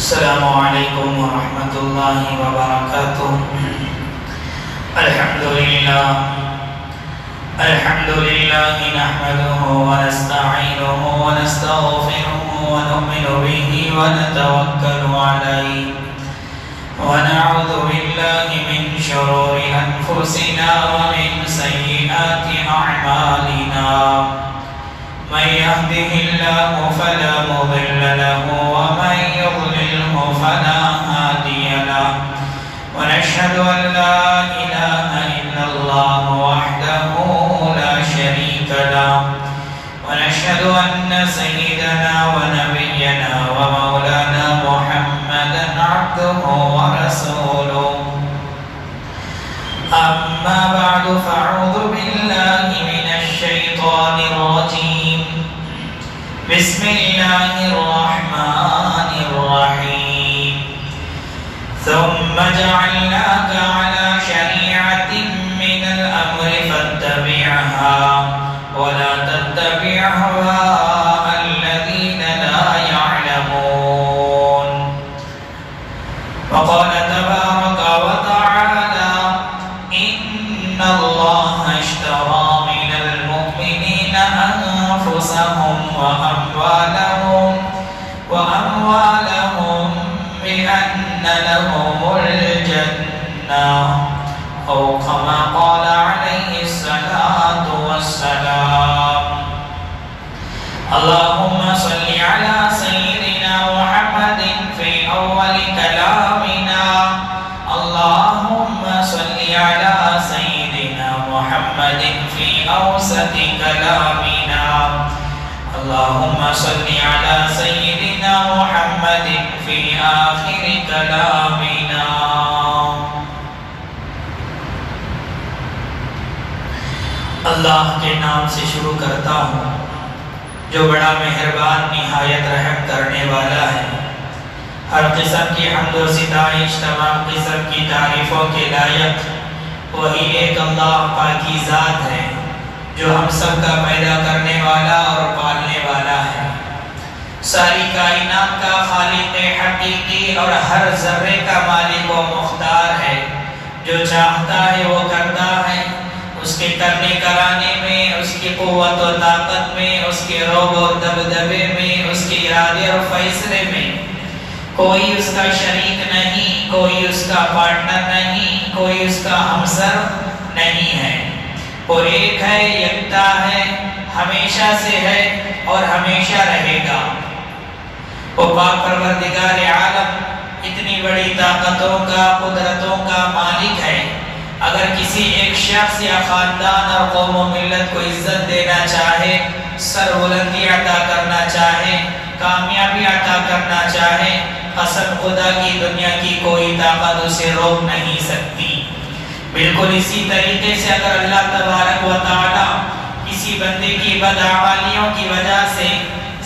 السلام علیکم ورحمۃ اللہ وبرکاتہ۔ الحمد للہ نحمده ونستعینه ونستغفره ونؤمن به ونتوکل علیہ ونعوذ باللہ من شرور انفسنا ومن سیئات اعمالنا من يهده الله فلا مضل له ومن يضلله فلا هادي له ونشهد أن لا إله إلا الله وحده لا شريك له ونشهد أن سيدنا ونبينا ومولانا محمدا عبده ورسوله أما بعد فأعوذ بالله من الشيطان الرجيم بسم الله الرحمن الرحيم ثم جعلناك على شريعة من الأمر فاتبعها ولا تتبع أهواء الذين لا يعلمون وقال تبارك وتعالى إن الله اشترى من المؤمنين أنفسهم وأموالهم بأن لهم الجنة أو كما قال عليه الصلاة والسلام اللهم صل على سيدنا محمد في أول كلامنا اللهم صل على سيدنا محمد في أوسط كلامنا اللهم صل على سيدنا محمد في آخر كلامنا اللہ کے نام سے شروع کرتا ہوں جو بڑا مہربان نہایت رحم کرنے والا ہے۔ ہر قسم کی حمد و ستائش تمام قسم کی تعریفوں کے لائق وہی ایک اللہ پاکی ذات ہے جو ہم سب کا پیدا کرنے والا اور پالنے والا ہے، ساری کائنات کا خالق حقیقی اور ہر ذرے کا مالک و مختار ہے، جو چاہتا ہے وہ کرتا ہے، اس کے کرنے کرانے میں، اس کی قوت و طاقت میں، اس کے روب و دبدبے میں، اس کے ارادے اور فیصلے میں کوئی اس کا شریک نہیں، کوئی اس کا پارٹنر نہیں، کوئی اس کا ہمسر نہیں ہے۔ وہ ایک ہے، یکتا ہے، ہمیشہ سے ہے اور ہمیشہ رہے گا۔ وہ پاک پروردگار عالم اتنی بڑی طاقتوں کا، قدرتوں کا مالک ہے، اگر کسی ایک شخص یا خاندان اور قوم و ملت کو عزت دینا چاہے، سربلندی عطا کرنا چاہے، کامیابی عطا کرنا چاہے، قسم خدا کی دنیا کی کوئی طاقت اسے روک نہیں سکتی۔ بالکل اسی طریقے سے اگر اللہ تبارک و تعالی کسی بندے کی بدعمالیوں کی وجہ سے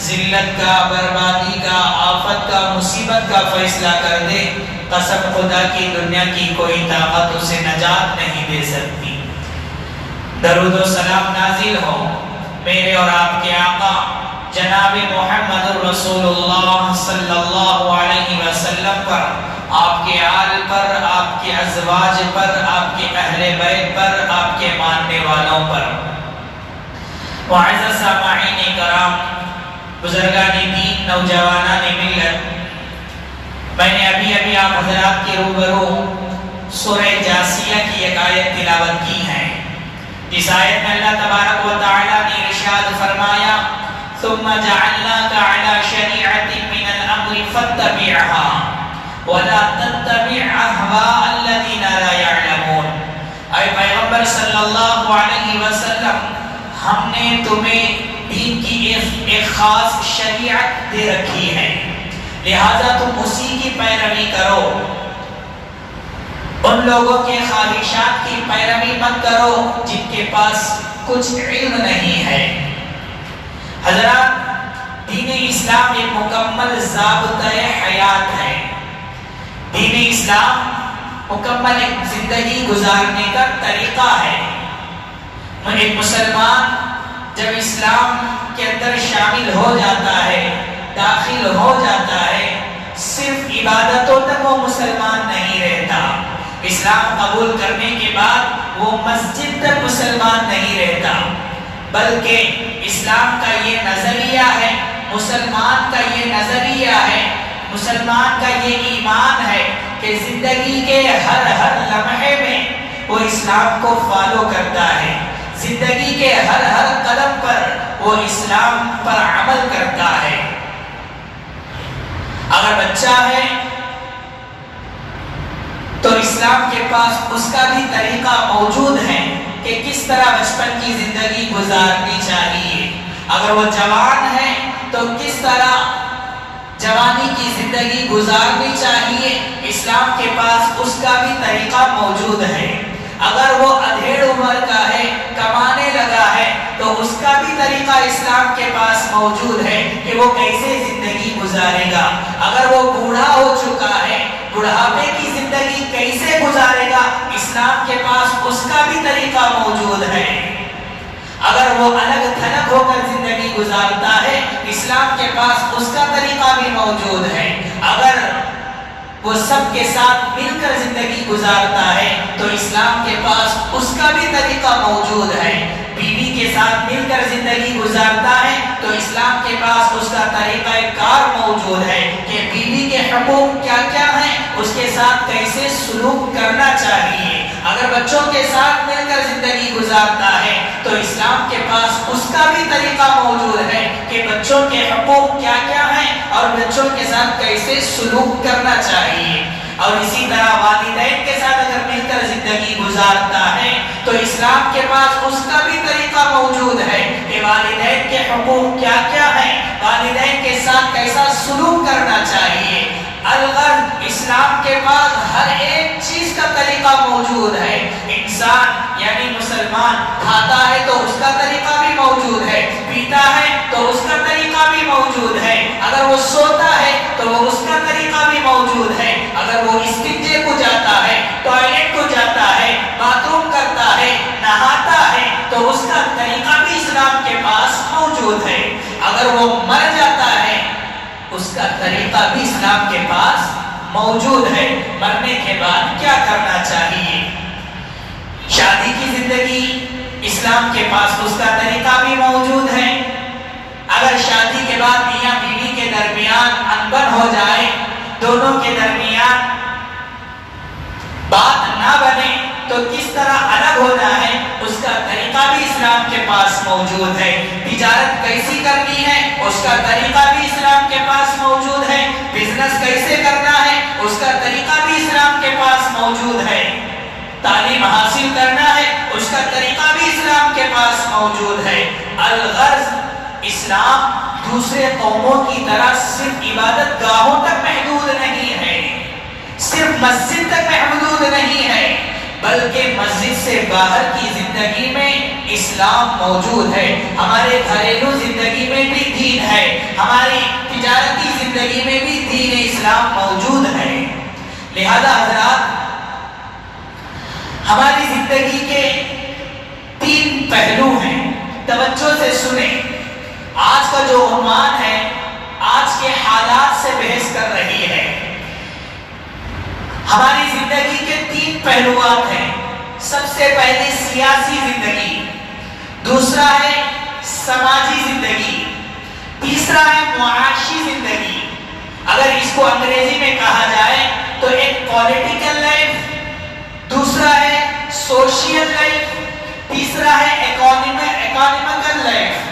ذلت کا، بربادی کا، آفت کا، مصیبت کا فیصلہ کر دے، قسم خدا کی دنیا کی کوئی طاقت اسے نجات نہیں دے سکتی۔ درود و سلام نازل ہو میرے اور آپ کے آقا جناب محمد رسول اللہ صلی اللہ علیہ وسلم پر، آپ کے آل پر، آپ کے ازواج پر، آپ کے اہل بیت پر، آپ کے ماننے والوں پر۔ معزز سامعین کرام، بزرگان دین، نوجوانان ملت، میں نے ابھی آپ حضرات کے روبرو سورہ جاسیہ کی ایک آیت تلاوت کی ہے، جس آیت میں اللہ تبارک و تعالی نے ارشاد فرمایا ثم جعلناك على شريعة من الأمر فاتبعها ولا تتبع أهواء الذين لا يعلمون۔ اے پیغمبر صلی اللہ علیہ وسلم، ہم نے تمہیں دین کی ایک خاص شریعت دے رکھی ہے، لہذا تم اسی کی پیروی کرو، ان لوگوں کے خواہشات کی پیروی مت کرو جن کے پاس کچھ علم نہیں ہے۔ حضرات، دین اسلام ایک مکمل ضابطۂ حیات ہے۔ دین اسلام مکمل ایک زندگی گزارنے کا طریقہ ہے۔ ایک مسلمان جب اسلام کے اندر شامل ہو جاتا ہے، داخل ہو جاتا ہے، صرف عبادتوں تک وہ مسلمان نہیں رہتا، اسلام قبول کرنے کے بعد وہ مسجد تک مسلمان نہیں رہتا، بلکہ اسلام کا یہ نظریہ ہے، مسلمان کا یہ نظریہ ہے، مسلمان کا یہ ایمان ہے کہ زندگی کے ہر لمحے میں وہ اسلام کو فالو کرتا ہے، زندگی کے ہر قدم پر وہ اسلام پر عمل کرتا ہے۔ اگر بچہ ہے تو اسلام کے پاس اس کا بھی طریقہ موجود ہے کہ کس طرح بچپن کی زندگی گزارنی چاہیے، اگر وہ جوان ہے تو کس طرح جوانی کی زندگی گزارنی چاہیے، اسلام کے پاس اس کا بھی طریقہ موجود ہے، اگر وہ ادھیڑ عمر کا ہے، کمانے لگا ہے، تو اس کا بھی طریقہ اسلام کے پاس موجود ہے کہ وہ کیسے زندگی گزارے گا، اگر وہ بوڑھا ہو چکا ہے، بڑھاپے کی زندگی کیسے گزارے گا، اسلام کے پاس اس کا بھی طریقہ موجود ہے، اگر وہ الگ تھلگ ہو کر زندگی گزارتا ہے، اسلام کے پاس اس کا طریقہ بھی موجود ہے، اگر وہ سب کے ساتھ مل کر زندگی گزارتا ہے تو اسلام کے پاس اس کا بھی طریقہ موجود ہے، بیوی کے ساتھ مل کر زندگی گزارتا ہے تو اسلام کے پاس اس کا طریقہ کار موجود ہے کہ بیوی کے حقوق کیا کیا ہیں، اس کے ساتھ کیسے سلوک کرنا چاہیے، اگر بچوں کے ساتھ مل کر زندگی گزارتا ہے تو اسلام کے پاس اس کا بھی طریقہ موجود ہے کہ بچوں کے حقوق کیا کیا ہیں اور بچوں کے ساتھ کیسے سلوک کرنا چاہیے، اور اسی طرح والدین کے ساتھ اگر مل کر زندگی گزارتا ہے تو اسلام کے پاس اس کا بھی طریقہ موجود ہے کہ والدین کے حقوق کیا کیا ہیں، والدین کے ساتھ کیسا سلوک کرنا چاہیے، الغرض اسلام کے پاس ہر ایک چیز کا طریقہ موجود ہے، انسان یعنی مسلمان کھاتا ہے تو اس کا طریقہ بھی موجود ہے، پیتا ہے تو اس کا طریقہ بھی موجود ہے، اگر وہ سوتا ہے تو وہ اس کا طریقہ بھی موجود ہے، اگر وہ استنجے کو جاتا ہے، ٹوائلٹ کو جاتا ہے، باتھ روم کرتا ہے، نہاتا ہے تو اس کا طریقہ بھی اسلام کے پاس موجود ہے، اگر وہ مر جاتا ہے اس کا طریقہ بھی اسلام کے پاس موجود ہے، مرنے کے بعد کیا کرنا چاہیے، شادی کی زندگی اسلام کے پاس اس کا طریقہ بھی موجود ہے، اگر شادی کے بعد میاں بیوی کے درمیان انبن ہو جائے، دونوں کے درمیان بات نہ بنے تو کس طرح الگ ہونا ہے، اس کا طریقہ بھی اسلام کے پاس موجود ہے، تجارت کیسی کرنی ہے اس کا طریقہ بھی اسلام کے پاس موجود ہے، بزنس کیسے کرنا ہے اس کا طریقہ بھی اسلام کے پاس موجود ہے، تعلیم حاصل کرنا ہے اس کا طریقہ بھی اسلام کے پاس موجود ہے، الغرض اسلام دوسرے قوموں کی طرح صرف عبادت گاہوں تک محدود نہیں ہے، صرف مسجد تک محدود نہیں ہے، بلکہ مسجد سے باہر کی زندگی میں اسلام موجود ہے، ہمارے گھریلو زندگی میں بھی دین ہے، ہماری تجارتی زندگی میں بھی دین اسلام موجود ہے، لہذا حضرات ہماری زندگی کے 3 پہلو ہیں، توجہ سے سنیں، آج کا جو عنوان ہے آج کے حالات سے بحث کر رہی ہے، ہماری زندگی کے 3 پہلوات ہیں، سب سے پہلے سیاسی زندگی، دوسرا ہے سماجی زندگی، تیسرا ہے معاشی زندگی، اگر اس کو انگریزی میں کہا جائے تو ایک پولیٹیکل لائف، دوسرا ہے سوشل لائف، تیسرا ہے اکانومیکل لائف،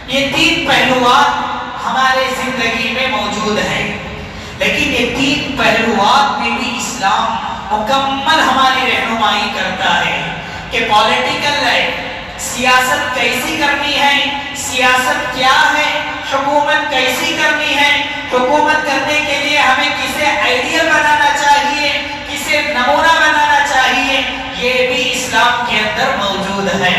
یہ 3 پہلوات ہمارے زندگی میں موجود ہیں، لیکن یہ 3 پہلوات میں بھی اسلام مکمل ہماری رہنمائی کرتا ہے کہ پولیٹیکل لائف، سیاست کیسی کرنی ہے، سیاست کیا ہے، حکومت کیسی کرنی ہے، حکومت کرنے کے لیے ہمیں کسے آئیڈیل بنانا چاہیے، کسے نمونہ بنانا چاہیے، یہ بھی اسلام کے اندر موجود ہے۔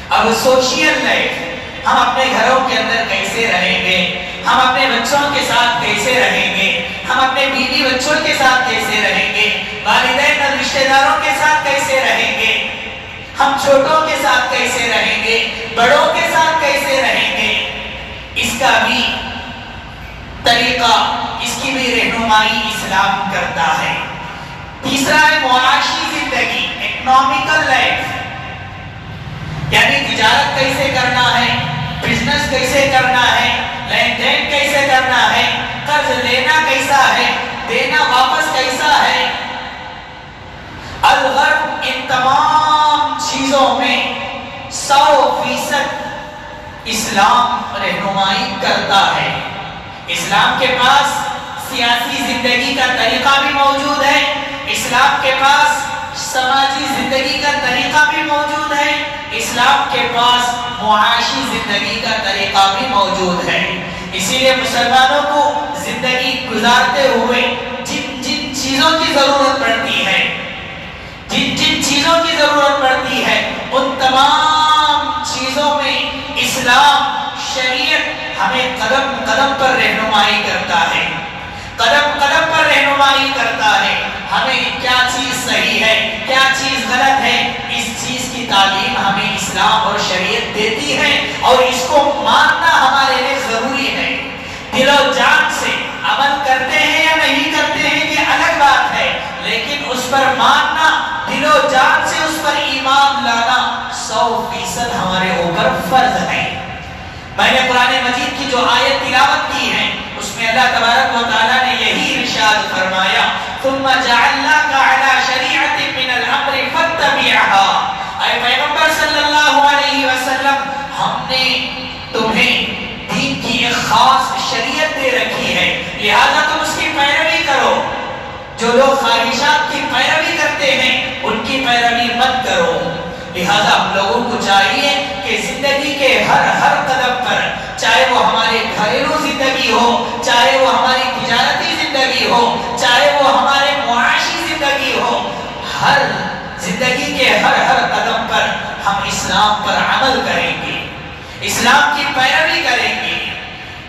اب سوشل لائف، ہم اپنے گھروں کے اندر کیسے رہیں گے، ہم اپنے بچوں کے ساتھ کیسے رہیں گے، ہم اپنے بیوی بچوں کے ساتھ کیسے رہیں گے، والدین اور رشتہ داروں کے ساتھ کیسے رہیں گے، ہم چھوٹوں کے ساتھ کیسے رہیں گے، بڑوں کے ساتھ کیسے رہیں گے، اس کا بھی طریقہ، اس کی بھی رہنمائی اسلام کرتا ہے۔ تیسرا ہے معاشی زندگی، اکنامیکل لائف، یعنی تجارت کیسے کرنا ہے، بزنس کیسے کرنا ہے، لین دین کیسے کرنا ہے، قرض لینا کیسا ہے، دینا واپس کیسا ہے۔ الغرب ان تمام چیزوں میں 100% اسلام رہنمائی کرتا ہے۔ اسلام کے پاس سیاسی زندگی کا طریقہ بھی موجود ہے، اسلام کے پاس سماجی زندگی کا طریقہ بھی موجود ہے، اسلام کے پاس معاشی زندگی کا طریقہ بھی موجود ہے۔ اسی لیے مسلمانوں کو زندگی گزارتے ہوئے جن جن چیزوں کی ضرورت پڑتی ہے، جن جن چیزوں کی ضرورت پڑتی ہے، ان تمام چیزوں میں اسلام شریعت ہمیں قدم قدم پر رہنمائی کرتا ہے، قدم قدم پر رہنمائی کرتا ہے۔ ہمیں کیا چیز صحیح ہے، کیا چیز غلط ہے، اس چیز کی تعلیم ہمیں اسلام اور شریعت دیتی ہے، اور اس کو ماننا ہمارے لیے ضروری ہے۔ دل و جان سے عمل کرتے ہیں یا نہیں کرتے ہیں یہ الگ بات ہے، لیکن اس پر ماننا، دل و جان سے اس پر ایمان لانا 100% ہمارے اوپر فرض ہے۔ میں نے قرآن مجید کی جو آیت تلاوت کی ہے اس میں اللہ تبارک و تعالیٰ نے یہی ارشاد فرمایا، ثم جعلناك على شریعت من الامر فاتبعها۔ اے پیغمبر صلی اللہ علیہ وسلم، ہم نے تمہیں دین کی ایک خاص شریعت دے رکھی ہے، لہذا تم اس کی پیروی کرو۔ جو لوگ خواہشات کی پیروی کرتے ہیں ان کی پیروی مت کرو۔ لہذا ہم لوگوں کو چاہیے کہ زندگی کے ہر قدم پر، چاہے وہ ہمارے گھریلو زندگی ہو، چاہے وہ ہماری تجارتی زندگی ہو، چاہے وہ ہمارے معاشی زندگی ہو، ہر زندگی کے ہر قدم پر ہم اسلام پر عمل کریں گے، اسلام کی پیروی کریں گے۔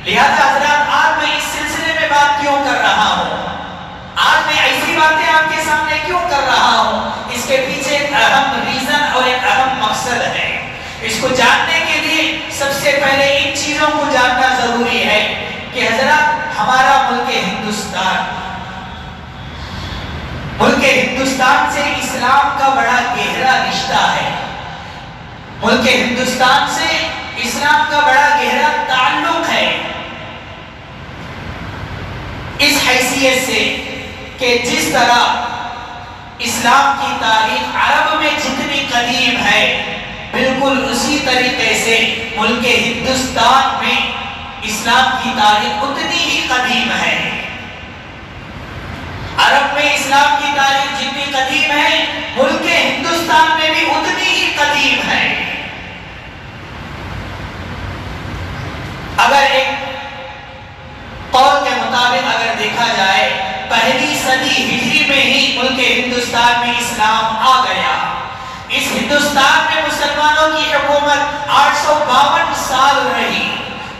لہذا حضرات، آج میں اس سلسلے میں بات کیوں کر رہا ہوں، آج میں ایسی باتیں آپ کے سامنے کیوں کر رہا ہوں، اس کے پیچھے ایک اہم ریزن اور ایک اہم مقصد ہے۔ اس کو جاننے کے لیے سب سے پہلے ان چیزوں کو جاننا ضروری ہے کہ حضرات، ہمارا ملک ہندوستان سے اسلام کا بڑا گہرا رشتہ ہے، ملک ہندوستان سے اسلام کا بڑا گہرا تعلق ہے، اس حیثیت سے کہ جس طرح اسلام کی تاریخ عرب میں جتنی قدیم ہے، بالکل اسی طریقے سے ملک ہندوستان میں اسلام کی تاریخ اتنی ہی قدیم ہے۔ عرب میں اسلام کی تاریخ جتنی قدیم ہے، ملک ہندوستان میں بھی اتنی ہی قدیم ہے۔ اگر ایک قول کے مطابق اگر دیکھا جائے، پہلی صدی ہجری میں ہی ملک ہندوستان میں اسلام آ گیا۔ اس ہندوستان میں مسلمانوں کی حکومت 852 سال رہی۔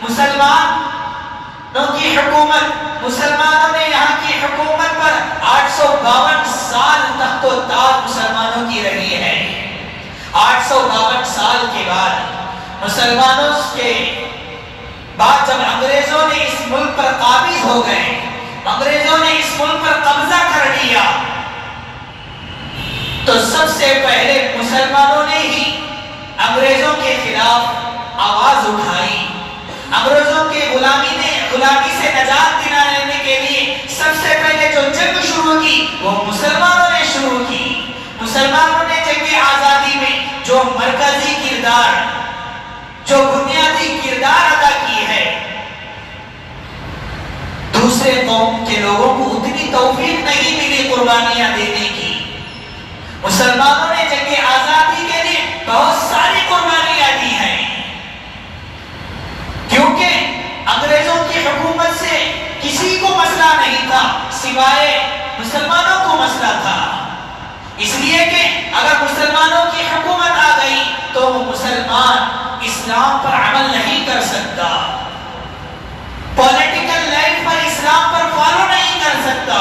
مسلمانوں کی حکومت، مسلمانوں نے یہاں کی حکومت پر 852 سال تخت و تاج مسلمانوں کی رہی ہے۔ 852 سال کے بعد مسلمانوں کے بعد جب انگریزوں نے اس ملک پر قابض ہو گئے، انگریزوں نے اس ملک پر قبضہ کر لیا، تو سب سے پہلے مسلمانوں نے ہی انگریزوں کے خلاف آواز اٹھائی۔ انگریزوں کے غلامی سے نجات دلانے کے لیے سب سے پہلے جو جنگ شروع کی وہ مسلمانوں نے شروع کی۔ مسلمانوں نے جنگ آزادی میں جو مرکزی کردار، جو بنیادی کردار ادا کی ہے، دوسرے قوم کے لوگوں کو اتنی توفیق نہیں ملی قربانیاں دینے کی۔ مسلمانوں نے جنگ آزادی کے لیے بہت ساری قربانیاں دی ہیں، کیونکہ انگریزوں کی حکومت سے کسی کو مسئلہ نہیں تھا سوائے مسلمانوں کو مسئلہ تھا۔ اس لیے کہ اگر مسلمانوں کی حکومت آ گئی تو وہ مسلمان اسلام پر عمل نہیں کر سکتا، پولیٹیکل لائف پر اسلام پر فالو نہیں کر سکتا،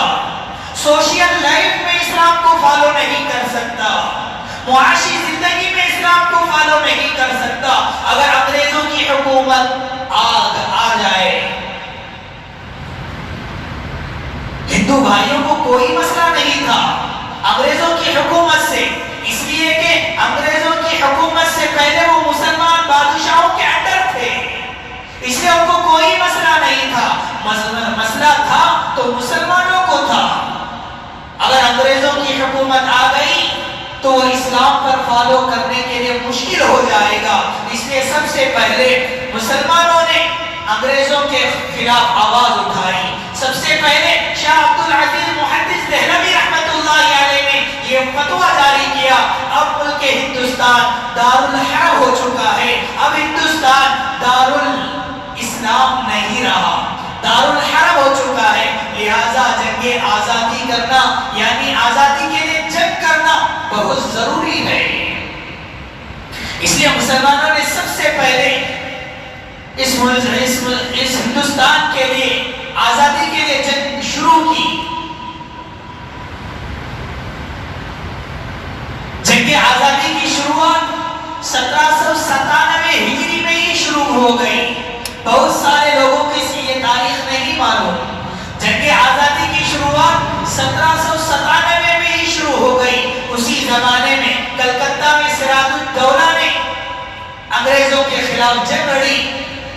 سوشل لائف میں اسلام کو فالو نہیں کر سکتا، معاشی زندگی میں اسلام کو فالو نہیں کر سکتا۔ اگر انگریزوں کی حکومت آ جائے ہندو بھائیوں کو کوئی مسئلہ نہیں تھا انگریزوں کی حکومت سے، اس لیے کہ انگریزوں کی حکومت سے پہلے وہ مسلمان بادشاہوں کے انڈر تھے، اس لیے ان کو کوئی مسئلہ نہیں تھا۔ مسئلہ تھا تو مسلمانوں کو تھا۔ اگر انگریزوں کی حکومت آ گئی تو وہ اسلام پر فالو کرنے کے لیے مشکل ہو جائے گا، اس لیے سب سے پہلے مسلمانوں نے انگریزوں کے خلاف آواز اٹھائی۔ سب سے پہلے شاہ عبد العزیز محدث دہلوی رحمت اللہ علیہ نے یہ فتویٰ جاری کیا، اب ملک ہندوستان دارالحرب ہو چکا ہے، اب ہندوستان دارالاسلام نہیں رہا، دارالحرب ہو چکا ہے، لہذا جنگ آزادی کرنا یعنی آزادی کے لیے جنگ کرنا بہت ضروری ہے۔ اس لیے مسلمانوں نے سب سے پہلے اس ہندوستان کے لیے آزادی کے لیے جنگ شروع کی۔ جنگ آزادی کی شروعات 1797 ہجری میں ہی شروع ہو گئی۔ بہت سارے لوگوں کو اس کی یہ تاریخ نہیں معلوم۔ جنگ آزادی کی شروعات 1797 میں ہی شروع ہو گئی۔ اسی زمانے میں کلکتہ میں سراج الدولہ نے انگریزوں کے خلاف جنگ لڑی۔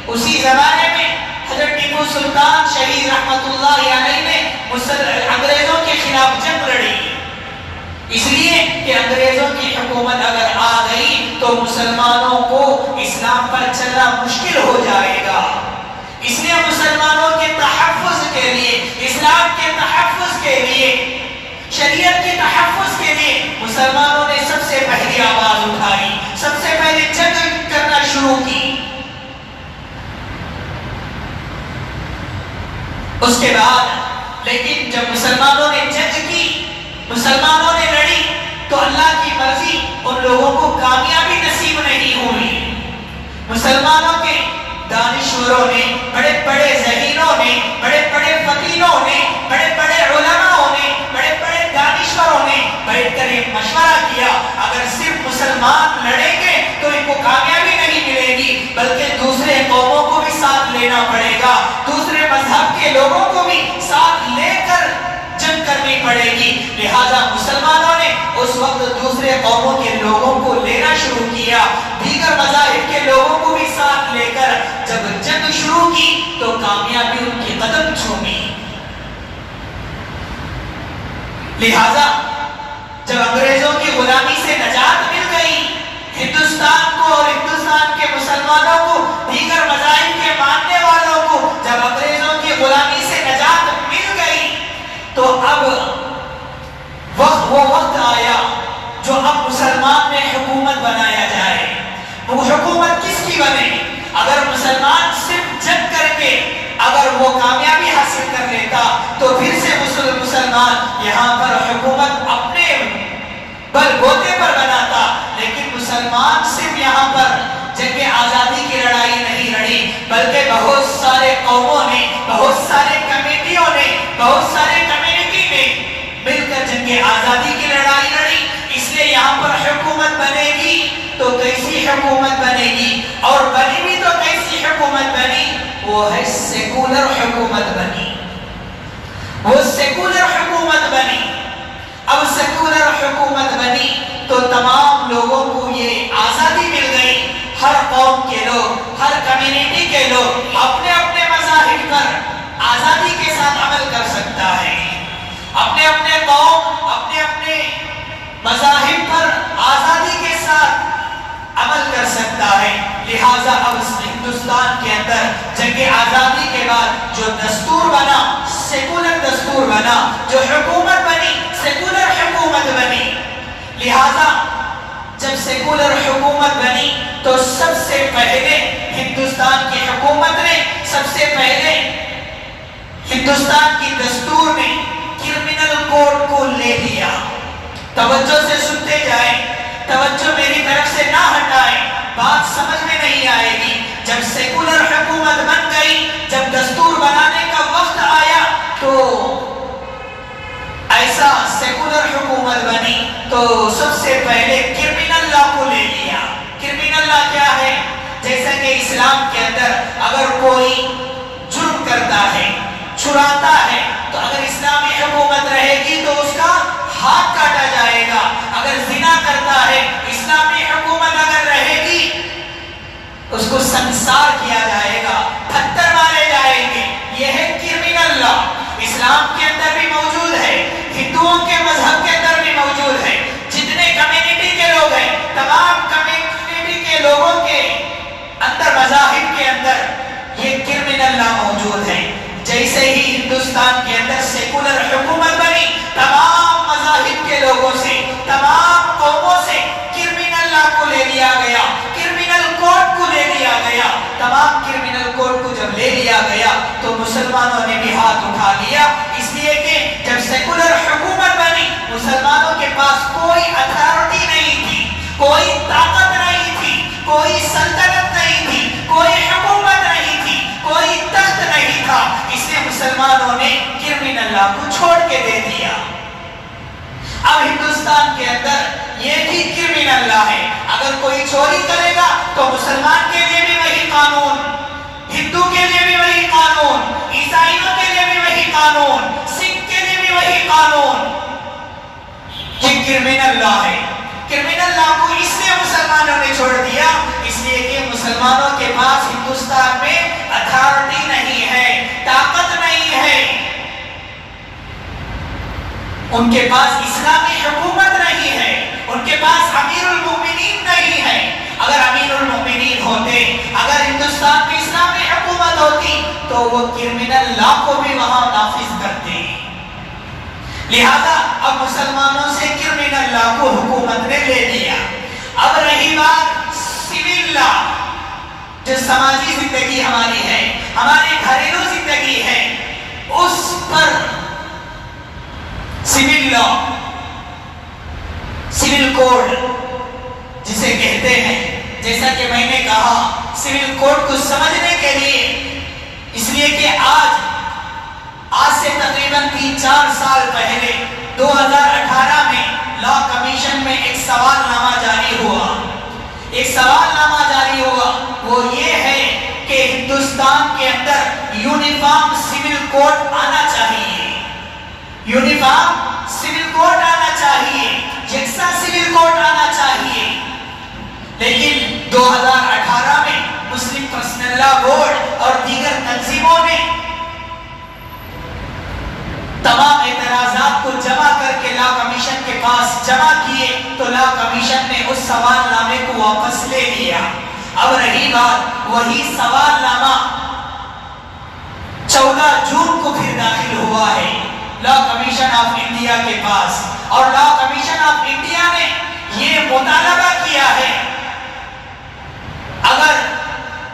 اسی زمانے میں حضرت ٹیپو سلطان شہید رحمت اللہ علیہ نے انگریزوں کے خلاف جنگ لڑی۔ اس لیے کہ انگریزوں کی حکومت اگر آ گئی تو مسلمانوں کو اسلام پر چلنا مشکل ہو جائے گا۔ اس لیے مسلمانوں کے تحفظ کے لیے، اسلام کے تحفظ کے لیے، شریعت کے تحفظ کے لیے مسلمانوں نے سب سے پہلی آواز اٹھائی، سب سے پہلے جنگ کرنا شروع کی۔ اس کے بعد لیکن جب مسلمانوں نے جنگ کی، مسلمانوں نے لڑی، تو اللہ کی مرضی ان لوگوں کو کامیابی نصیب نہیں ہوئی۔ مسلمانوں کے دانشوروں نے، بڑے بڑے ذہینوں نے، بڑے بڑے فقیروں نے، بڑے بڑے علماءوں نے، بڑے بڑے دانشوروں نے بیٹھ کر یہ مشورہ کیا، اگر صرف مسلمان لڑیں گے تو ان کو کامیابی نہیں ملے گی، بلکہ دوسرے قوموں کو بھی ساتھ لینا پڑے گا، دوسرے مذہب کے لوگوں کو بھی ساتھ لے کر جنگ کرنی پڑے گی۔ لہذا مسلمانوں نے اس وقت دوسرے قوموں کے لوگوں کو لینا شروع کیا، دیگر مذاہب کے لوگوں کو بھی ساتھ لے کر جب جنگ شروع کی تو کامیابی ان کی قدم چومی۔ لہذا جب انگریزوں کی غلامی سے نجات مل گئی، ہندوستان کو اور ہندوستان کے مسلمانوں کو، دیگر مذاہب کے ماننے والوں کو جب انگریزوں کی غلامی سے نجات مل گئی تو اب وہ وقت آیا جو اب مسلمان میں حکومت بنایا جائے۔ وہ حکومت کس کی بنے؟ اگر مسلمان صرف جنگ کر کے اگر وہ کامیابی حاصل کر لیتا تو پھر سے مسلمان یہاں پر حکومت اپنے بل بوتے پر بناتا، لیکن مسلمان صرف یہاں پر جنگ آزادی کی لڑائی نہیں لڑی، بلکہ بہت سارے قوموں نے، بہت سارے کمیٹیوں نے، بہت سارے کمیونٹی نے مل کر جنگ آزادی کی لڑائی لڑی۔ اس لیے یہاں پر حکومت بنے گی تو کیسی حکومت بنے گی، اور بنی بھی تو کیسی حکومت بنی؟ وہ ہے سیکولر حکومت بنی، وہ سیکولر حکومت بنی۔ اب سیکولر حکومت بنی تو تمام لوگوں کو یہ آزادی مل گئی، ہر قوم کے لوگ، ہر کمیونٹی کے لوگ اپنے اپنے مذاہب پر آزادی کے ساتھ عمل کر سکتا ہے، اپنے اپنے قوم، اپنے اپنے مذاہب پر آزادی کے ساتھ عمل کر سکتا ہے۔ لہٰذا اب ہندوستان کے اندر جنگ آزادی کے بعد جو دستور بنا، سیکولر دستور بنا، جو حکومت بنی، سیکولر حکومت بنی۔ لہٰذا جب سیکولر حکومت بنی تو سب سے پہلے ہندوستان کی حکومت نے، سب سے پہلے ہندوستان کی دستور نے کرمنل کوڈ کو لے لیا۔ توجہ سے سنتے جائیں، توجہ میری طرف سے نہ ہٹائیں، بات سمجھ میں نہیں آئے گی۔ جب سیکولر حکومت بن گئی، جب دستور بنانے کا وقت آیا تو ایسا سیکولر حکومت بنی تو سب سے پہلے کرمنل لا کو لے لیا۔ کرمنل لا کیا ہے؟ جیسا کہ اسلام کے اندر اگر کوئی جرم کرتا ہے، چراتا ہے، تو اگر اسلامی حکومت رہے گی تو اس کا ہاتھ کاٹا جائے گا. اگر زنا کرتا ہے اسلامی حکومت اگر رہے گی اس کو سنسار کیا جائے گا, پتھر مارے جائیں گے. یہ ہے کرمنل لا. اسلام کے اندر بھی موجود ہے, ہندوؤں کے مذہب کے اندر بھی موجود ہے. جتنے کمیونٹی کے لوگ ہیں تمام کمیونٹی کے لوگوں کے اندر مذاہب کے اندر یہ کرمنل لا موجود ہے. جیسے ہی ہندوستان کے اندر سیکولر حکومت بنی تمام مذاہب کے لوگوں سے تمام قوموں سے کرمنل لا کو لے لیا گیا, کرمنل کوڈ کو لے لیا گیا. تمام کرمنل کوڈ کو جب لے لیا گیا تو مسلمانوں نے بھی ہاتھ اٹھا لیا, اس لیے کہ جب سیکولر حکومت بنی مسلمانوں کے پاس کوئی اتھارٹی نہیں تھی, کوئی طاقت نہیں تھی, کوئی سلطنت نہیں تھی, کوئی حکومت نہیں تھی, کوئی تخت نہیں تھا. اس لیے مسلمانوں نے کرمنل لا کو چھوڑ کے دے دیا. اب ہندوستان کے اندر یہ بھی کرمنل لا ہے. اگر کوئی چوری کرے گا تو مسلمان کے لیے بھی وہی قانون, ہندو کے لیے بھی وہی قانون, عیسائیوں کے لیے بھی وہی قانون, سکھ کے لیے بھی وہی قانون. یہ کرمنل لا ہے. کرمنل لا کو اس لیے مسلمانوں نے چھوڑ دیا اس لیے کہ مسلمانوں کے پاس ہندوستان میں اتھارٹی نہیں ہے, طاقت نہیں ہے, ان کے پاس اسلامی حکومت نہیں ہے, ان کے پاس امیر المومنین نہیں ہے. اگر امیر المومنین ہوتے, اگر ہندوستان میں اسلامی حکومت ہوتی تو وہ کرمنل لا کو بھی وہاں نافذ کرتے. لہذا اب مسلمانوں سے کرمنل لا کو حکومت نے لے لیا. اب رہی بات سول لا, جو سماجی زندگی ہماری ہے, ہماری گھریلو زندگی ہے, اس پر سول لا, سول کوڈ جسے کہتے ہیں, جیسا کہ میں نے کہا سول کوڈ کو سمجھنے کے لیے, اس لیے کہ آج سے تقریباً 3-4 سال پہلے 2018 میں لا کمیشن میں ایک سوال نامہ جاری ہوا. ایک سوال نامہ جاری ہوا, وہ یہ ہے کہ ہندوستان کے اندر یونیفارم سول کوڈ آنا چاہیے, یونیفارم سول کوڈ آنا چاہیے, یکساں سول کوڈ آنا چاہیے. لیکن 2018 میں مسلم پرسنل لا بورڈ اور دیگر تنظیموں نے تمام اعتراضات کو جمع کر کے لا کمیشن کے پاس جمع کیے تو لا کمیشن نے اس سوال نامے کو واپس لے لیا. اب رہی بات, وہی سوال نامہ 14 جون کو پھر داخل ہوا ہے لا کمیشن آف انڈیا کے پاس, اور لا کمیشن آف انڈیا نے یہ مطالبہ کیا ہے اگر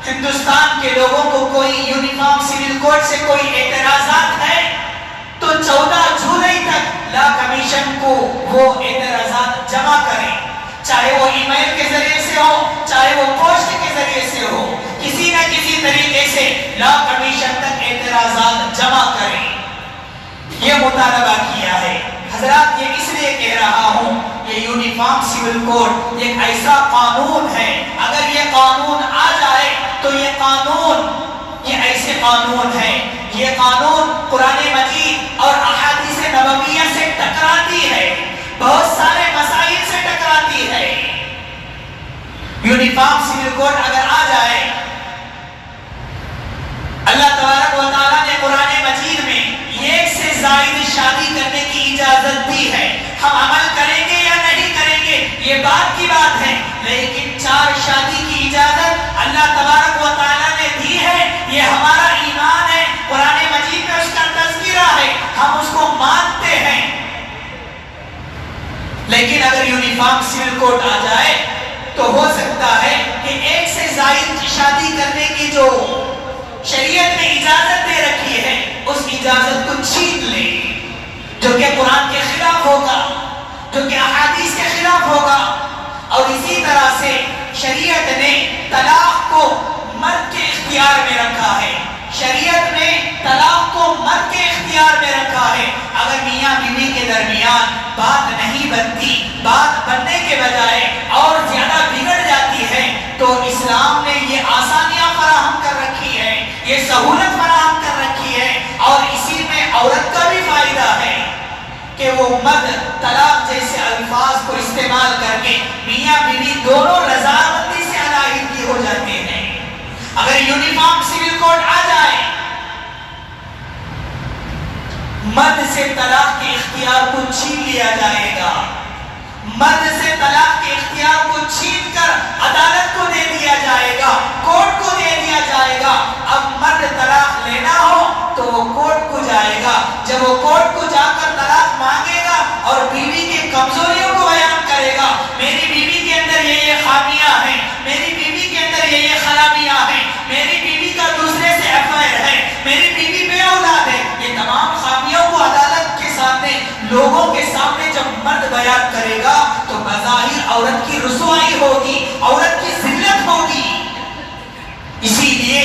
ہندوستان کے لوگوں کو کوئی یونیفارم سول کوڈ سے کوئی اعتراضات ہے تو 14 جولائی تک لا کمیشن کو وہ اعتراضات جمع کریں, چاہے وہ ای میل کے ذریعے سے ہو, چاہے وہ پوسٹ کے ذریعے سے ہو, کسی نہ کسی طریقے سے لا کمیشن تک اعتراضات جمع کریں. یہ مطالبہ کیا ہے. حضرات یہ اس لیے کہہ رہا ہوں, یہ یونیفارم سول کوڈ ایک ایسا قانون ہے, اگر یہ قانون آ جائے تو یہ قانون, یہ ایسے قانون ہے, یہ قانون قرآن مجید اور احادیث نبویہ سے ٹکراتی ہے, بہت سارے مسائل سے ٹکراتی ہے. یونیفارم سول کوڈ اگر آ جائے, اللہ تبارک و تعالیٰ نے قرآن مجید میں ایک سے زائد شادی کرنے کی اجازت دی ہے. ہم عمل کریں گے یا نہیں کریں گے یہ بات کی بات ہے, لیکن 4 شادی کی اجازت اللہ تبارک و تعالیٰ نے دی ہے. یہ ہمارا ایمان ہے, قرآن مجید میں اس کا تذکرہ ہے, ہم اس کو مانتے ہیں. لیکن اگر یونیفارم سول کوڈ آ جائے تو ہو سکتا ہے کہ ایک سے زائد شادی کرنے کی جو شریعت نے اجازت دے رکھی ہے اس اجازت کو چھین لے, جو کہ قرآن کے خلاف ہوگا, جو کہ احادیث کے خلاف ہوگا. اور اسی طرح سے شریعت نے طلاق کو مرد کے اختیار میں رکھا ہے, شریعت نے طلاق کو مرد کے اختیار میں رکھا ہے. اگر میاں بیوی کے درمیان بات نہیں بنتی, بات بننے کے بجائے اور زیادہ بگڑ جاتی ہے تو اسلام نے یہ آسانیاں فراہم کر رکھی ہے, یہ سہولت فراہم کر رکھی ہے, اور اسی میں عورت کا بھی مد طلاق جیسے الفاظ کو استعمال کر کے میاں بیوی دونوں رضامندی سے علیحدگی ہو جاتے ہیں. اگر یونیفارم سول کوڈ آ جائے مد سے طلاق کے اختیار کو چھین لیا جائے گا. مد سے طلاق کے اختیار کو چھین کر عدالت کو دے دیا جائے گا, کورٹ کو دے دیا جائے گا. اب مرد طلاق لینا ہو تو وہ کورٹ کو جائے گا. جب وہ کورٹ کو جا کر طلاق مانگے گا اور بیوی کی کمزوریوں کو بیان کرے گا, میری بیوی کے اندر یہ خامیاں ہیں, میری بیوی کے اندر یہ خرابیاں ہیں, میری بیوی کا دوسرے سے افیئر ہے, میری بیوی بے اولاد ہے, یہ تمام خامیوں کو عدالت کے سامنے لوگوں کے سامنے جب مرد بیان کرے گا تو بظاہر عورت کی رسوائی ہوگی, عورت کی ذلت ہوگی. اسی لیے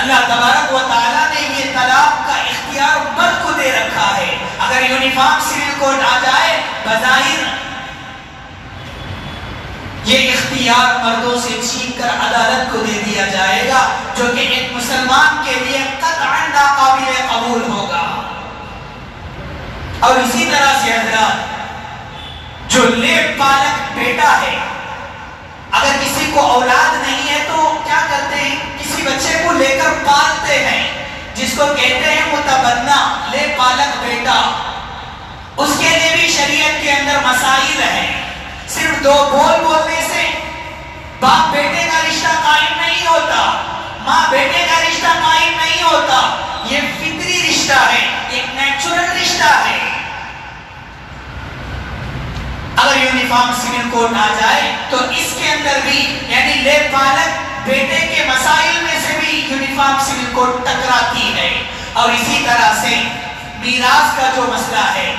اللہ تبارک و تعالیٰ نے یہ طلاق کا اختیار مرد کو دے رکھا ہے. اگر یونیفارم سول کوڈ آ جائے بظاہر یہ اختیار مردوں سے چھین کر عدالت کو دے دیا جائے گا, جو کہ ایک مسلمان کے لیے قطعاً ناقابل قبول ہوگا. اور اسی طرح سے حضرات جو لیب پالک بیٹا ہے, اگر کسی کو اولاد نہیں ہے تو کیا کرتے ہیں, کسی بچے کو لے کر پالتے ہیں جس کو کہتے ہیں متبنہ, لیب پالک بیٹا. اس کے لیے بھی شریعت کے اندر مسائل ہیں. صرف دو بول بولنے سے باپ بیٹے کا رشتہ قائم نہیں ہوتا, ماں بیٹے کا رشتہ قائم نہیں ہوتا. یہ فطری رشتہ ہے, ایک نیچرل رشتہ ہے. اگر یونیفارم سول کوڈ آ جائے تو اس کے اندر بھی یعنی لیب پالک بیٹے کے مسائل میں سے بھی یونیفارم سول کوڈ ٹکراتی ہے. اور اسی طرح سے میراث کا جو مسئلہ ہے,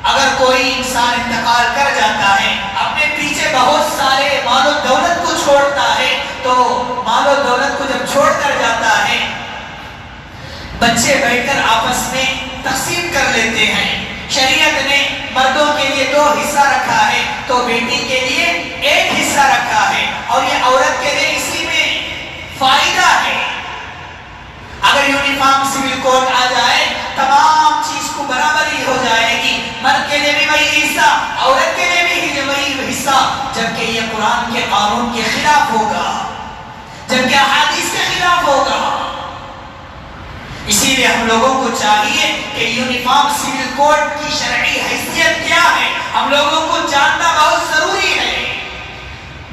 اگر کوئی انسان انتقال کر جاتا ہے, اپنے پیچھے بہت سارے مال و دولت کو چھوڑتا ہے, تو مال و دولت کو جب چھوڑ کر جاتا ہے بچے بیٹھ کر آپس میں تقسیم کر لیتے ہیں. شریعت نے مردوں کے لیے 2 حصہ رکھا ہے تو بیٹی کے لیے 1 حصہ رکھا ہے, اور یہ عورت کے لیے اسی میں فائدہ ہے. اگر یونیفارم سول کوڈ آ جائے تمام چیز کو برابری ہو جائے گی, مرد کے لیے بھی وہی حصہ, عورت کے لیے بھی وہی حصہ, جبکہ یہ قرآن کے قانون کے خلاف ہوگا, جبکہ احادیث کے خلاف ہوگا. اسی لیے ہم لوگوں کو چاہیے کہ یونیفارم سول کوڈ کی شرعی حیثیت کیا ہے ہم لوگوں کو جاننا بہت ضروری ہے.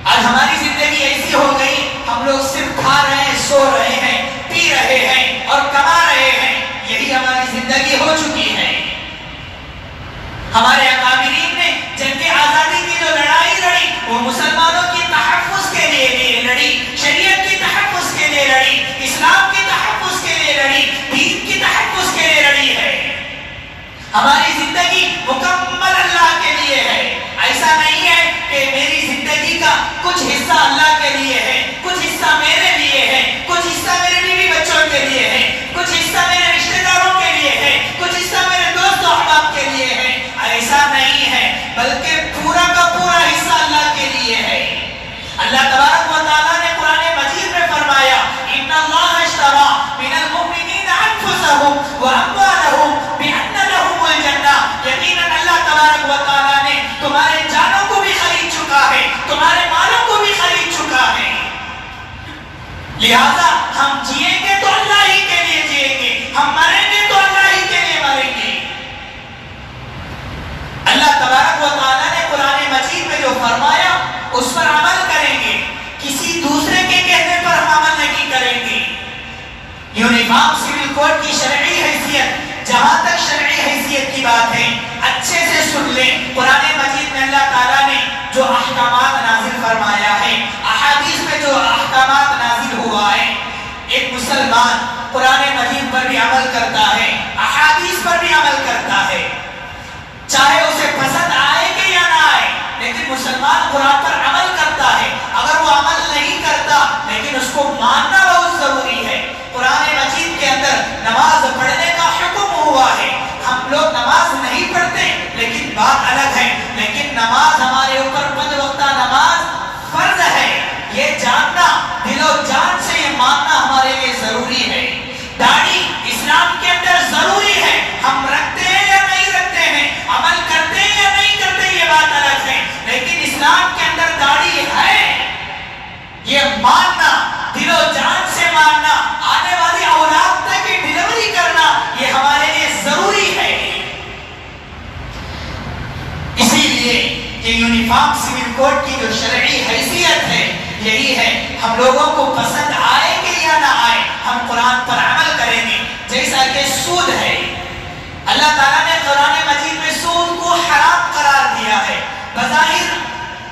آج ہماری زندگی ایسی ہو گئی, ہم لوگ صرف کھا رہے ہیں, سو رہے ہیں, پی رہے ہیں اور کما رہے ہیں, یہی ہماری زندگی ہو چکی ہے. ہمارے اکابرین نے جنگ آزادی کی جو لڑائی لڑی وہ مسلمانوں کی تحفظ کے لیے لڑی, شریعت کی تحفظ کے لیے لڑی, اسلام کی تحفظ کے لیے لڑی, دین کی تحفظ کے لیے لڑی ہے. ہماری زندگی مکمل اللہ کے لیے ہے. ایسا نہیں ہے کہ میری زندگی کا کچھ حصہ اللہ کے لیے ہے, کچھ حصہ میرے لیے ہے, کچھ حصہ میرے بیوی بچوں کے لیے ہے, کچھ حصہ میرے رشتہ داروں کے لیے ہے, کچھ حصہ میرے دوست و احباب کے لیے ہے. ایسا نہیں ہے, بلکہ پورا کا پورا حصہ اللہ کے لیے ہے. اللہ تبارک و تعالیٰ نے قرآن مجید میں فرمایا ان اللہ اشترى من المؤمنین انفسهم واموالهم بان لهم الجنہ, یقیناً اللہ تبارک و تعالیٰ نے تمہارے جانوں کو بھی خرید چکا ہے, تمہارے مالوں کو بھی خرید چکا ہے. لہذا ہم جئیں گے تو اللہ ہی کے لیے جئیں گے, ہم مریں گے تو اللہ ہی کے لیے مریں گے. اللہ تبارک و تعالیٰ نے قرآن مجید میں جو فرمایا اس پر عمل کریں گے, کسی دوسرے کے کہنے پر ہم عمل نہیں کریں گے. یونیفارم سول کوڈ کی شرعی حیثیت, جہاں تک شرعی حیثیت کی بات ہے اچھے سے سن لیں. قرآن مجید میں اللہ تعالیٰ نے جو احکامات نازل فرمایا ہے, احادیث میں جو احکامات نازل ہوا ہے, ایک مسلمان قرآن مجید پر بھی عمل کرتا ہے, احادیث پر بھی عمل کرتا ہے, چاہے اسے پسند آئے کہ یا نہ آئے, لیکن مسلمان قرآن پر عمل کرتا ہے. اگر وہ عمل نہیں کرتا لیکن اس کو ماننا بہت ضروری ہے. قرآن مجید کے اندر نماز پڑھنے کا حکم ہوا ہے. ہم لوگ نماز نہیں پڑھتے لیکن بات الگ ہے, لیکن نماز ہمارے اوپر 5 وقتہ نماز فرض ہے. یہ جاننا, دل و جان سے یہ ماننا ہمارے لیے ضروری ہے. داڑھی اسلام کے اندر ضروری ہے, ہم رکھتے ہیں یا نہیں رکھتے ہیں, کوڈ کی جو شرعی حیثیت ہے یہی ہے، ہم لوگوں کو پسند آئے کہ یا نہ آئے ہم قرآن پر عمل کریں گے۔ جیسا کہ سود ہے، اللہ تعالیٰ نے قرآن مجید میں سود کو حرام قرار دیا ہے۔ بظاہر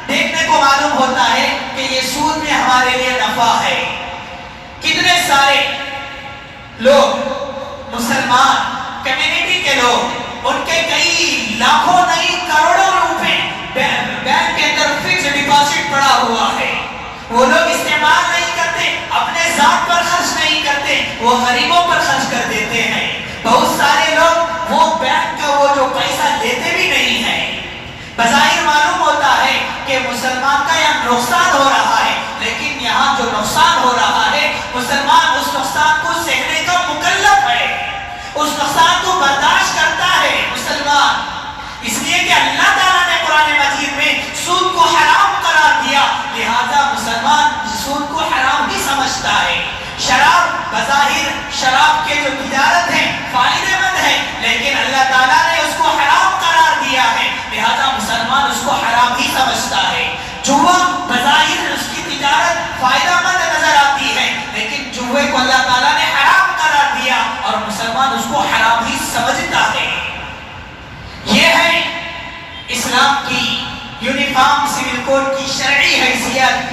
دیکھنے کو معلوم ہوتا ہے کہ یہ سود میں ہمارے لیے نفع ہے۔ کتنے سارے لوگ مسلمان کمیونٹی کے لوگ، ان کے کئی لاکھوں نہیں کروڑوں روپے بینک کے اندر فکس ڈپازٹ پڑا ہوا ہے، وہ لوگ استعمال نہیں کرتے، اپنے ذات پر خرچ نہیں کرتے، وہ غریبوں پر خرچ کر دیتے ہیں۔ بہت سارے لوگ وہ بینک کا وہ جو پیسہ لیتے بھی نہیں ہیں۔ بظاہر معلوم ہوتا ہے کہ مسلمان کا یہاں نقصان ہو رہا ہے، لیکن یہاں جو نقصان ہو رہا ہے مسلمان اس نقصان کو سہنے کا مکلف ہے، اس نقصان کو برداشت کرتا ہے مسلمان، اس لیے کہ اللہ تعالیٰ نے قرآن مجید میں سود کو حرام قرار دیا، لہذا مسلمان سود کو حرام ہی سمجھتا ہے۔ شراب بظاہر شراب کے جو تجارت ہے فائدہ مند ہے، لیکن اللہ تعالیٰ نے اس کو حرام قرار دیا ہے، لہذا مسلمان اس کو حرام ہی سمجھتا ہے۔ جوا بظاہر اس کی تجارت فائدہ مند نظر آتی ہے، لیکن جوے کو اللہ تعالیٰ نے حرام قرار دیا اور مسلمان اس کو حرام ہی سمجھتا ہے۔ یہ ہے اسلام کی یونیفارم سول کوڈ کی شرعی حیثیت۔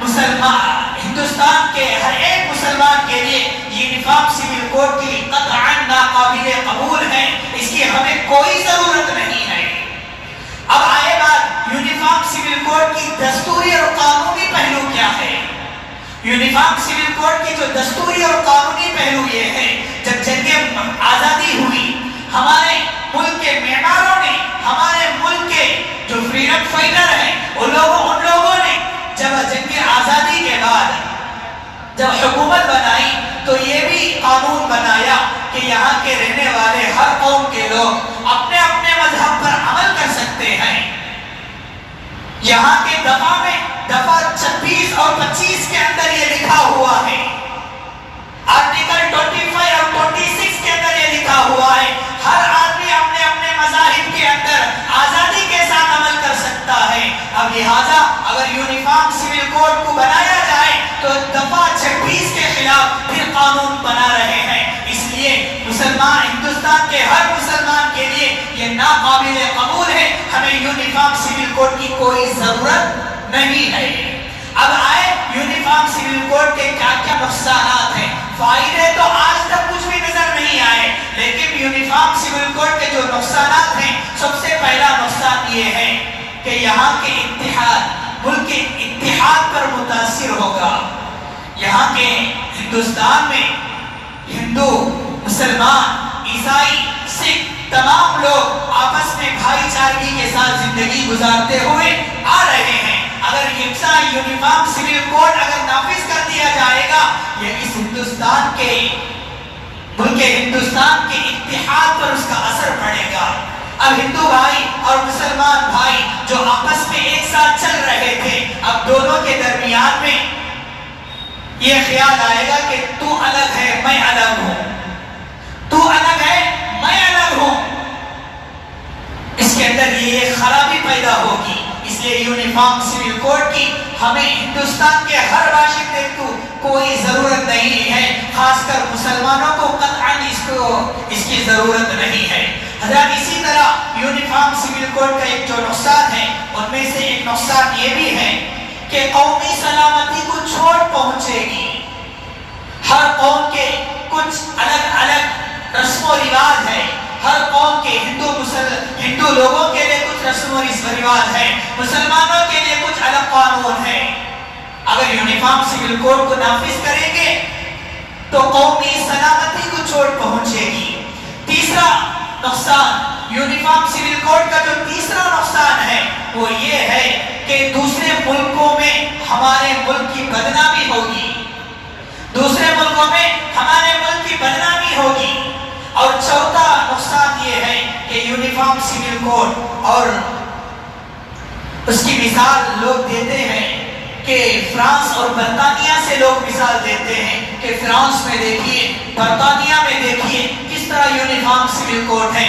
مسلمان ہندوستان کے ہر ایک مسلمان کے لیے یونیفارم سول کوڈ کی قطعاً ناقابل قبول ہے، اس کی ہمیں کوئی ضرورت نہیں ہے۔ اب آئے بات یونیفارم سول کوڈ کی دستوری اور قانونی پہلو کیا ہے۔ یونیفارم سول کوڈ کی جو دستوری اور قانونی پہلو یہ ہے، جب جنگ آزادی ہوئی ہمارے ملک کے معماروں نے، ہمارے ملک کے جو فریڈم فائٹر ہیں ان لوگوں نے جب جنگ آزادی کے بعد جب حکومت بنائی تو یہ بھی قانون بنایا کہ یہاں کے رہنے والے ہر قوم کے لوگ اپنے اپنے مذہب پر عمل کر سکتے ہیں۔ یہاں کے دفعہ 26 اور 25 کے اندر یہ لکھا ہوا ہے، آرٹیکل 25 اور 26 کے اندر یہ لکھا ہوا ہے، ہر آدمی اپنے اپنے مذاہب کے اندر آزادی کے ساتھ عمل کر سکتا ہے۔ اب لہٰذا اگر یونیفارم سول کوڈ کو بنایا جائے تو دفعہ 26 کے خلاف پھر قانون بنا رہے ہیں، اس لیے مسلمان ہندوستان کے ہر مسلمان کے لیے یہ ناقابل قبول ہے، ہمیں یونیفارم سول کوڈ کی کوئی ضرورت نہیں ہے۔ اب آئے یونیفارم سول کوڈ کے کیا کیا نقصانات ہیں۔ فائدے تو آج تک کچھ بھی نظر نہیں آئے، لیکن یونیفارم سول کوڈ کے جو نقصانات ہیں، سب سے پہلا نقصان یہ ہے کہ یہاں کے اتحاد، ملک کے اتحاد پر متاثر ہوگا۔ یہاں کے ہندوستان میں ہندو، مسلمان، عیسائی، سکھ تمام لوگ آپس میں بھائی چارگی کے ساتھ زندگی گزارتے ہوئے آ رہے ہیں۔ اگر یکساں یونیفارم سول کوڈ اگر نافذ کر دیا جائے گا، یہ اس ہندوستان کے ملک ہندوستان کے اتحاد پر اس کا اثر پڑے گا۔ اب ہندو بھائی اور مسلمان بھائی جو آپس میں ایک ساتھ چل رہے تھے، اب دونوں کے درمیان میں یہ خیال آئے گا کہ تو الگ ہے میں الگ ہوں، تو الگ ہے میں الگ ہوں، اس کے اندر یہ خرابی پیدا ہوگی۔ اس لیے یونیفارم سول کوڈ کی ہمیں ہندوستان کے ہر باشندے کو کوئی ضرورت نہیں ہے، خاص کر مسلمانوں کو قطعاً اس کی ضرورت نہیں ہے۔ حضرات اسی طرح یونیفارم سول کوڈ کا ایک جو نقصان ہے ان میں سے ایک نقصان یہ بھی ہے کہ قومی سلامتی کو چوٹ پہنچے گی۔ ہر قوم کے کچھ الگ الگ رسم و رواج ہے، ہر قوم کے ہندو لوگوں کے لیے کچھ رسم و رواج ہے، مسلمانوں کے لیے کچھ الگ قانون ہے۔ اگر یونیفارم سول کوڈ کو نافذ کریں گے تو قومی سلامتی کو چوٹ پہنچے گی۔ تیسرا نقصان یونیفارم سول کوڈ کا جو تیسرا نقصان ہے وہ یہ ہے کہ دوسرے ملکوں میں ہمارے ملک کی بدنامی ہوگی، دوسرے ملکوں میں ہمارے ملک کی بدنامی ہوگی۔ اور چوتھا نقصان یہ ہے کہ یونیفارم سول کوڈ اور اس کی مثال لوگ دیتے ہیں کہ فرانس اور برطانیہ سے لوگ مثال دیتے ہیں کہ فرانس میں دیکھیے، برطانیہ میں دیکھیے کس طرح یونیفارم سول کوڈ ہے،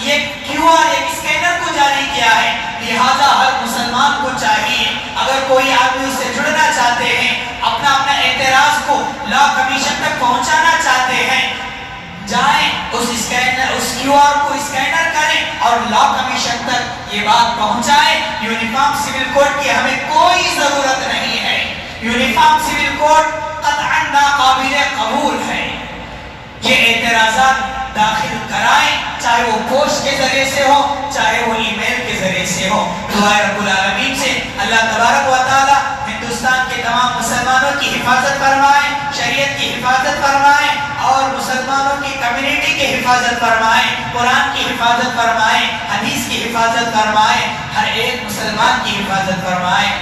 یہ QR ایک اسکینر کو جاری کیا ہے، لہذا ہر مسلمان کو چاہیے اگر کوئی آدمی اس سے جڑنا چاہتے ہیں، اپنا اعتراض کو لا کمیشن تک پہنچانا چاہتے ہیں، جائیں اس QR کو اسکینر کریں اور لا کمیشن تک یہ بات پہنچائیں۔ یونیفارم سول کوڈ کی ہمیں کوئی ضرورت نہیں ہے، یونیفارم سول کوڈ قطعاً ناقابل قبول ہے۔ یہ اعتراضات داخل کرائیں، چاہے وہ پوسٹ کے ذریعے سے ہو، چاہے وہ ای میل کے ذریعے سے ہو۔ دعائے رب العالمین سے اللہ تبارک و تعالی ہندوستان کے تمام مسلمانوں کی حفاظت فرمائیں، شریعت کی حفاظت فرمائیں اور مسلمانوں کی کمیونٹی کی حفاظت فرمائیں، قرآن کی حفاظت فرمائیں، حدیث کی حفاظت فرمائیں، ہر ایک مسلمان کی حفاظت فرمائیں۔